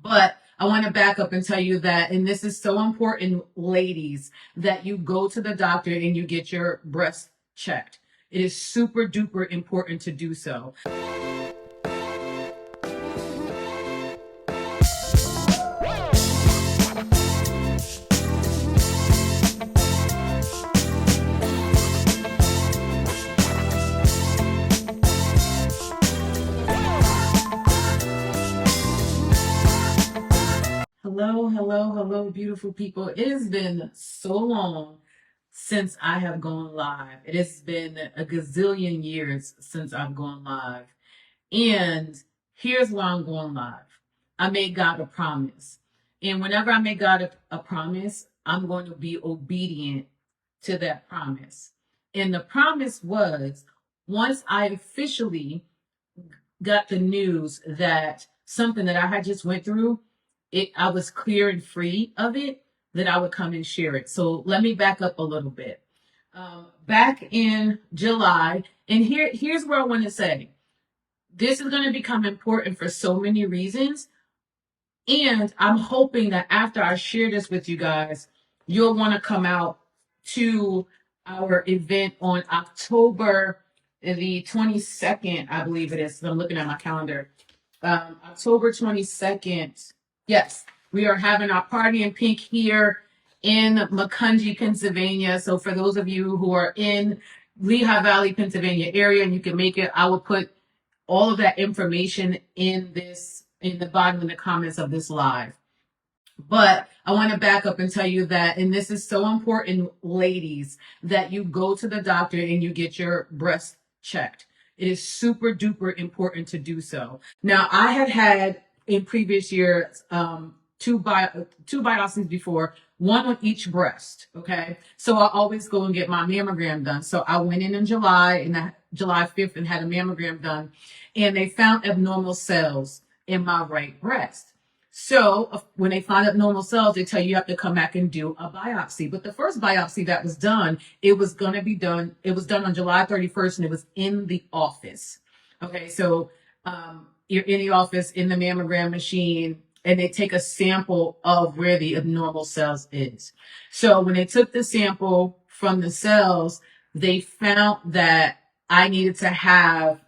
But I want to back up and tell you that, and this is so important, ladies, that you go to the doctor and you get your breast checked. It is super duper important to do so. Hello, hello, hello, beautiful people. It has been so long since I have gone live. It has been a gazillion years since I've gone live. And here's why I'm going live. I made God a promise. And whenever I make God a promise, I'm going to be obedient to that promise. And the promise was, once I officially got the news that something that I had just went through, I was clear and free of it, that I would come and share it. So let me back up a little bit. Back in July, and here's where I want to say, this is going to become important for so many reasons. And I'm hoping that after I share this with you guys, you'll want to come out to our event on October the 22nd, I believe it is. I'm looking at my calendar. October 22nd. Yes, we are having our party in pink here in Macungie, Pennsylvania. So for those of you who are in Lehigh Valley, Pennsylvania area, and you can make it, I will put all of that information in the bottom of the comments of this live. But I want to back up and tell you that, and this is so important, ladies, that you go to the doctor and you get your breast checked. It is super duper important to do so. Now, I had in previous years two biopsies before, one on each breast. Okay, so I always go and get my mammogram done. So I went in July, and July 5th, and had a mammogram done, and they found abnormal cells in my right breast. So when they find abnormal cells, they tell you have to come back and do a biopsy. But the first biopsy that was done, it was done on July 31st, and it was in the office. Okay, so you're in the office, in the mammogram machine, and they take a sample of where the abnormal cells is. So when they took the sample from the cells, they found that I needed to have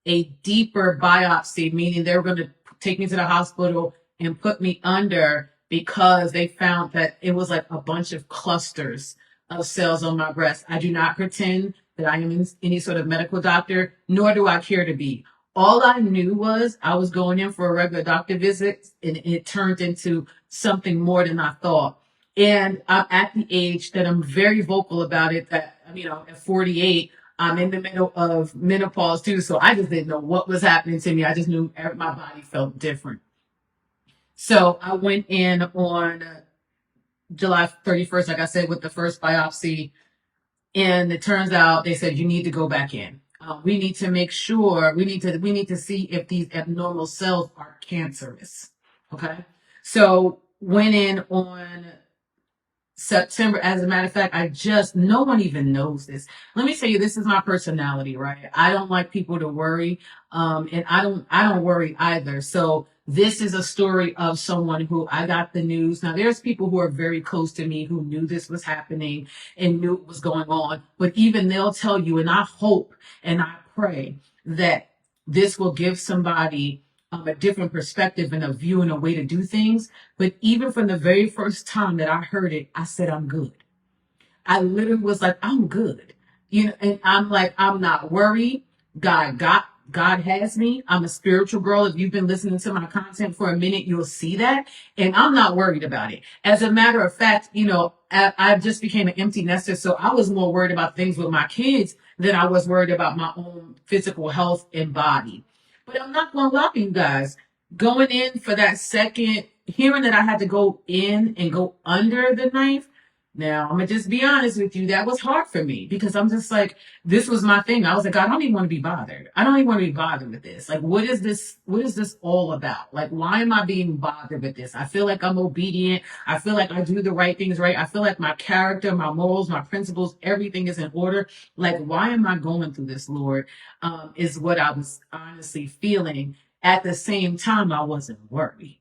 a deeper biopsy, meaning they were going to take me to the hospital and put me under, because they found that it was like a bunch of clusters of cells on my breast. I do not pretend that I am any sort of medical doctor, nor do I care to be. All I knew was I was going in for a regular doctor visit, and it turned into something more than I thought. And I'm at the age that I'm very vocal about it, that, at 48, I'm in the middle of menopause too. So I just didn't know what was happening to me. I just knew my body felt different. So I went in on July 31st, like I said, with the first biopsy. And it turns out they said, you need to go back in. We need to make sure, we need to see if these abnormal cells are cancerous. Okay. So went in on September. As a matter of fact, no one even knows this. Let me tell you, this is my personality, right? I don't like people to worry. And I don't worry either. So this is a story of someone who I got the news. Now there's people who are very close to me who knew this was happening and knew what was going on, but even they'll tell you, and I hope and I pray that this will give somebody a different perspective and a view and a way to do things. But even from the very first time that I heard it, I said, I'm good. I literally was like, I'm good. And I'm like, I'm not worried. God has me. I'm a spiritual girl. If you've been listening to my content for a minute, you'll see that. And I'm not worried about it. As a matter of fact, I just became an empty nester. So I was more worried about things with my kids than I was worried about my own physical health and body. But I'm not going to lie to you guys. Going in for that second, hearing that I had to go in and go under the knife. Now, I'm going to just be honest with you. That was hard for me, because I'm just like, this was my thing. I was like, I don't even want to be bothered. I don't even want to be bothered with this. Like, what is this all about? Like, why am I being bothered with this? I feel like I'm obedient. I feel like I do the right things right. I feel like my character, my morals, my principles, everything is in order. Like, why am I going through this, Lord? Is what I was honestly feeling. At the same time, I wasn't worried.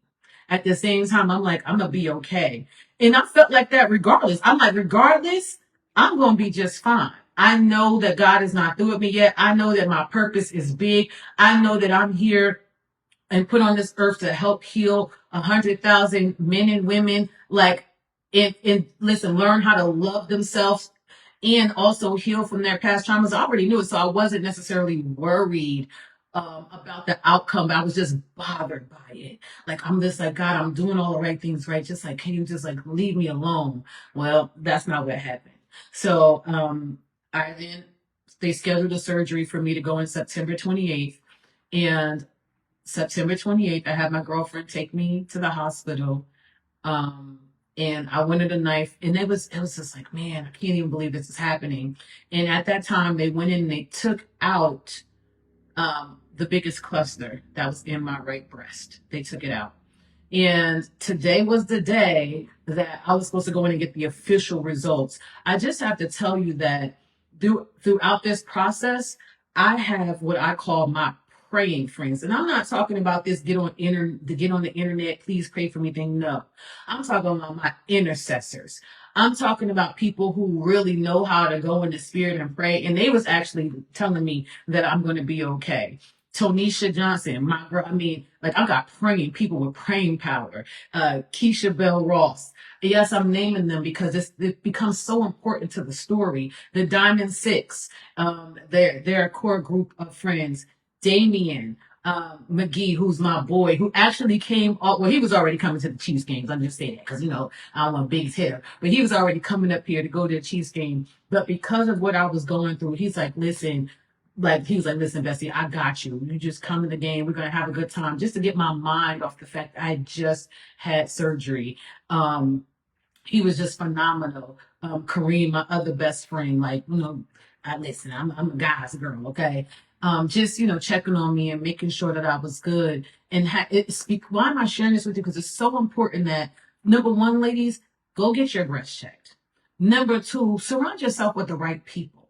at the same time, I'm like, I'm gonna be okay. And I felt like that regardless. I'm like, regardless, I'm gonna be just fine. I know that God is not through with me yet. I know that my purpose is big. I know that I'm here and put on this earth to help heal 100,000 men and women. Like, and listen, learn how to love themselves and also heal from their past traumas. I already knew it, so I wasn't necessarily worried about the outcome. But I was just bothered by it. Like, I'm just like, God, I'm doing all the right things, right? Just like, can you just like leave me alone? Well, that's not what happened. So I then they scheduled a surgery for me to go on September 28th, and September 28th, I had my girlfriend take me to the hospital. Um, and I wanted a knife, and it was just like, man, I can't even believe this is happening. And at that time, they went in and they took out the biggest cluster that was in my right breast. They took it out. And today was the day that I was supposed to go in and get the official results. I just have to tell you that throughout this process, I have what I call my praying friends. And I'm not talking about this get on the internet, please pray for me thing. No. I'm talking about my intercessors. I'm talking about people who really know how to go in the spirit and pray. And they was actually telling me that I'm going to be okay. Tonisha Johnson, my girl. I mean, like, I got praying people with praying power. Keisha Bell Ross. Yes, I'm naming them because it becomes so important to the story. The Diamond Six, they're a core group of friends. Damien McGee, who's my boy, who actually came up. Well, he was already coming to the Chiefs games. I'm just saying that because I'm a big hitter, but he was already coming up here to go to the Chiefs game. But because of what I was going through, he's like, listen. Like, he was like, listen, Bessie, I got you. You just come to the game. We're going to have a good time, just to get my mind off the fact that I just had surgery. He was just phenomenal. Kareem, my other best friend, like, listen, I'm a guy's girl, okay? Just, checking on me and making sure that I was good. And why am I sharing this with you? Because it's so important that, number one, ladies, go get your breast checked. Number two, surround yourself with the right people.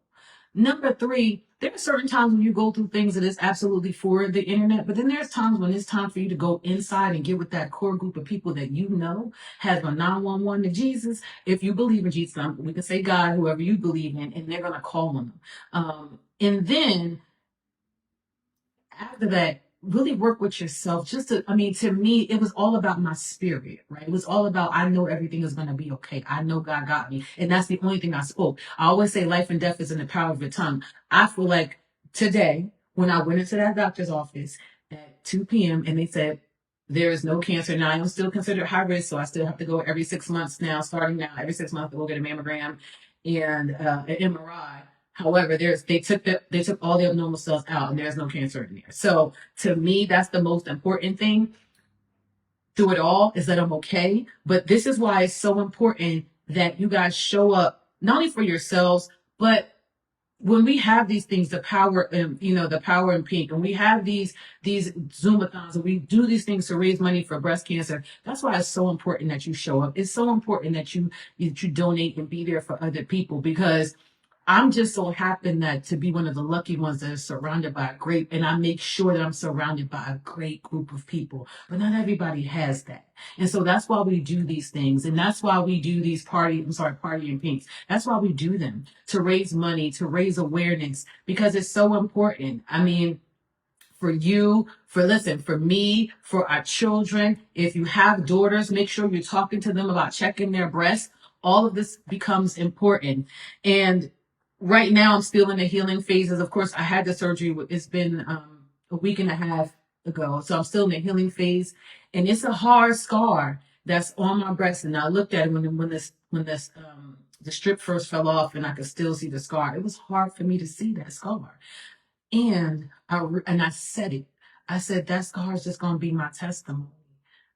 Number three, there are certain times when you go through things that is absolutely for the internet, but then there's times when it's time for you to go inside and get with that core group of people that has a 911 to Jesus. If you believe in Jesus, we can say God, whoever you believe in, and they're going to call on them. And then after that, really work with yourself. To me, it was all about my spirit, right? It was all about, I know everything is going to be okay. I know God got me. And that's the only thing I spoke. I always say life and death is in the power of your tongue. I feel like today, when I went into that doctor's office at 2 p.m. and they said, there is no cancer. Now, I am still considered high risk, so I still have to go every 6 months now, starting now, every 6 months to go get a mammogram and an MRI. However, they took all the abnormal cells out, and there's no cancer in there. So to me, that's the most important thing through it all, is that I'm okay. But this is why it's so important that you guys show up not only for yourselves, but when we have these things, the power in pink, and we have these Zoomathons, and we do these things to raise money for breast cancer. That's why it's so important that you show up. It's so important that you donate and be there for other people, because I'm just so happy that to be one of the lucky ones that is surrounded by and I make sure that I'm surrounded by a great group of people. But not everybody has that. And so that's why we do these things. And that's why we do these party and pinks. That's why we do them, to raise money, to raise awareness, because it's so important. I mean, for me, for our children, if you have daughters, make sure you're talking to them about checking their breasts. All of this becomes important. And right now, I'm still in the healing phases. Of course, I had the surgery. It's been a week and a half ago. So I'm still in the healing phase. And it's a hard scar that's on my breast. And I looked at it when the strip first fell off, and I could still see the scar. It was hard for me to see that scar. And I said it. I said, that scar is just going to be my testimony.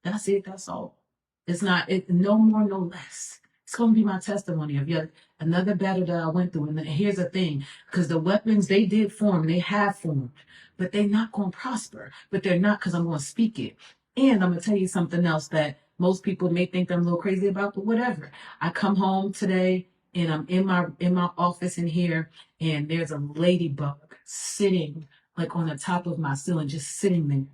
That's it. That's all. It's not, no more, no less. It's going to be my testimony of yet another battle that I went through. And here's the thing, because the weapons, they did form, they have formed, but they're not going to prosper. But they're not, because I'm going to speak it. And I'm going to tell you something else that most people may think I'm a little crazy about, but whatever. I come home today, and I'm in my office in here, and there's a ladybug sitting like on the top of my ceiling, just sitting there.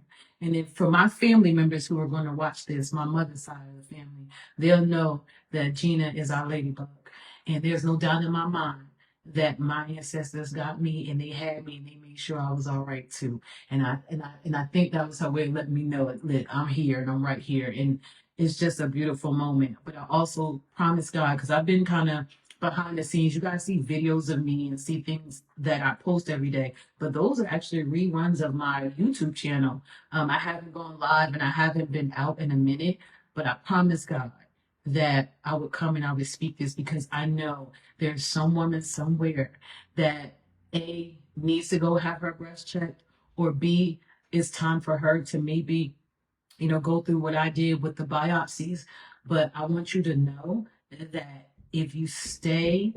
And then for my family members who are going to watch this, my mother's side of the family, they'll know that Gina is our ladybug. And there's no doubt in my mind that my ancestors got me and they had me and they made sure I was all right too. And I think that was her way of letting me know that I'm here and I'm right here. And it's just a beautiful moment. But I also promise God, because I've been kind of behind the scenes. You guys see videos of me and see things that I post every day. But those are actually reruns of my YouTube channel. I haven't gone live and I haven't been out in a minute, but I promise God that I would come and I would speak this because I know there's some woman somewhere that A, needs to go have her breast checked, or B, it's time for her to maybe, go through what I did with the biopsies. But I want you to know that if you stay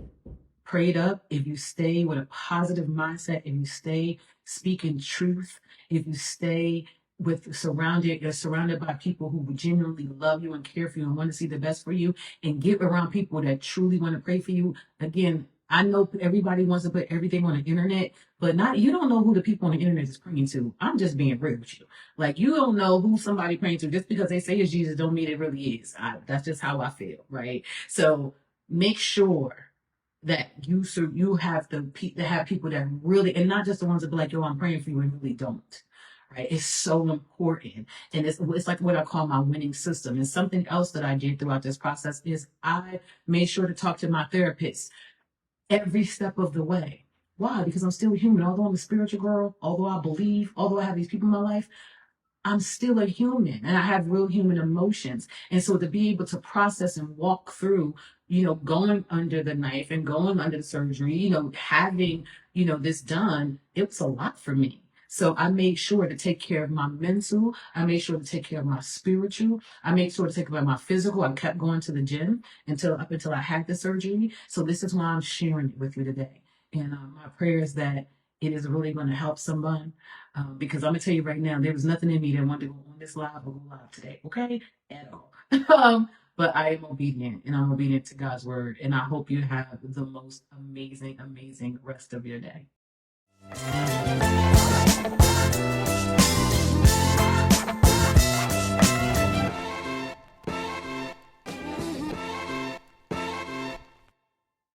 prayed up, if you stay with a positive mindset, if you stay speaking truth, if you stay you're surrounded by people who genuinely love you and care for you and want to see the best for you, and get around people that truly want to pray for you. Again, I know everybody wants to put everything on the internet, but not you don't know who the people on the internet is praying to. I'm just being real with you. Like you don't know who somebody praying to just because they say it's Jesus don't mean it really is. That's just how I feel, right? So make sure that you have to have people that really, and not just the ones that be like, yo, I'm praying for you and really don't. Right? It's so important. And it's like what I call my winning system. And something else that I did throughout this process is I made sure to talk to my therapist every step of the way. Why? Because I'm still human. Although I'm a spiritual girl, although I believe, although I have these people in my life, I'm still a human and I have real human emotions. And so to be able to process and walk through, going under the knife and going under the surgery, having, this done, it was a lot for me. So I made sure to take care of my mental. I made sure to take care of my spiritual. I made sure to take care of my physical. I kept going to the gym up until I had the surgery. So this is why I'm sharing it with you today. And my prayer is that it is really going to help someone. Because I'm gonna tell you right now, there was nothing in me that wanted to go on this live or go live today, okay? At all. But I am obedient and I'm obedient to God's word. And I hope you have the most amazing, amazing rest of your day.